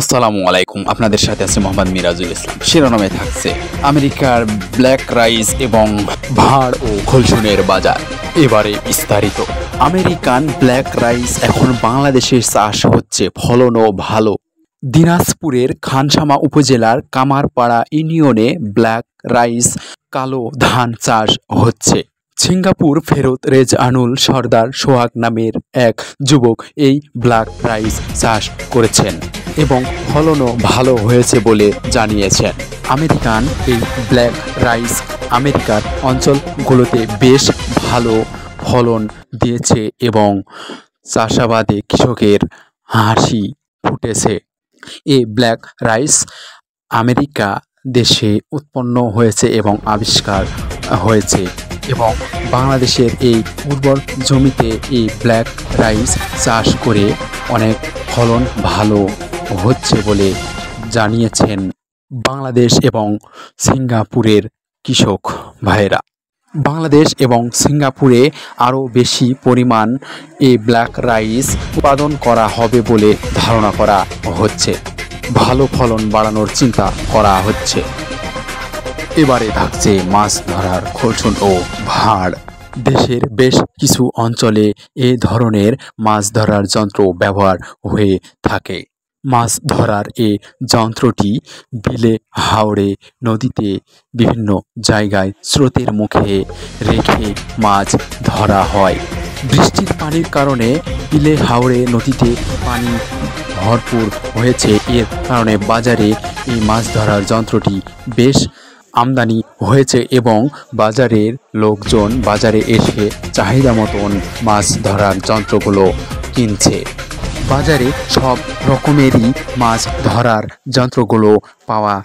আসসালামু আলাইকুম, আপনাদের সাথে আছে মোহাম্মদ মিরাজুল ইসলাম। শিরোনামে থাকছে আমেরিকার ব্ল্যাক রাইস এবং ভাড় ও খলসুনের বাজার। এবারে বিস্তারিত। আমেরিকান ব্ল্যাক রাইস এখন বাংলাদেশে চাষ হচ্ছে, ফলনও ভালো। দিনাজপুরের খানসামা উপজেলার কামারপাড়া ইউনিয়নে ব্ল্যাক রাইস কালো ধান চাষ হচ্ছে। সিঙ্গাপুর ফেরত রেজআনুল সর্দার সোহাগ নামের এক যুবক এই ব্ল্যাক রাইস চাষ করেছেন এবং ফলনও ভালো হয়েছে বলে জানিয়েছেন। আমেরিকান এই ব্ল্যাক রাইস আমেরিকার অঞ্চলগুলোতে বেশ ভালো ফলন দিয়েছে এবং চাষাবাদে কৃষকের হাসি ফুটেছে। এই ব্ল্যাক রাইস আমেরিকা দেশে উৎপন্ন হয়েছে এবং আবিষ্কার হয়েছে এবং বাংলাদেশের এই উর্বর জমিতে এই ব্ল্যাক রাইস চাষ করে অনেক ফলন ভালো হচ্ছে বলে জানিয়েছেন বাংলাদেশ এবং সিঙ্গাপুরের কৃষক ভাইয়েরা। বাংলাদেশ এবং সিঙ্গাপুরে আরও বেশি পরিমাণ এই ব্ল্যাক রাইস উৎপাদন করা হবে বলে ধারণা করা হচ্ছে। ভালো ফলন বাড়ানোর চিন্তা করা হচ্ছে। এবারে থাকছে মাছ ধরার খলসুন ও ভাড়। দেশের বেশ কিছু অঞ্চলে এ ধরনের মাছ ধরার যন্ত্র ব্যবহার হয়ে থাকে। মাছ ধরার এ যন্ত্রটি বিলে, হাওড়ে, নদীতে বিভিন্ন জায়গায় স্রোতের মুখে রেখে মাছ ধরা হয়। বৃষ্টির পানির কারণে বিলে, হাওড়ে, নদীতে পানি ভরপুর হয়েছে। এর কারণে বাজারে এই মাছ ধরার যন্ত্রটি বেশ আমদানি হয়েছে এবং বাজারের লোকজন বাজারে এসে চাহিদা মতন মাছ ধরার যন্ত্রগুলো কিনছে। বাজারে সব রকমেরই মাছ ধরার যন্ত্রগুলো পাওয়া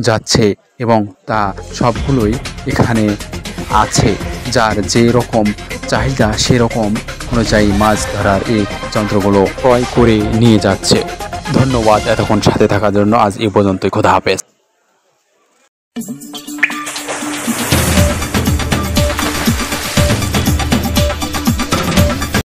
যাচ্ছে এবং তা সবগুলোই এখানে আছে। যার যে রকম চাহিদা সেরকম অনুযায়ী মাছ ধরার এই যন্ত্রগুলো ক্রয় করে নিয়ে যাচ্ছে। ধন্যবাদ এতক্ষণ সাথে থাকার জন্য। আজ এ পর্যন্তই। খোদা হাফেজ।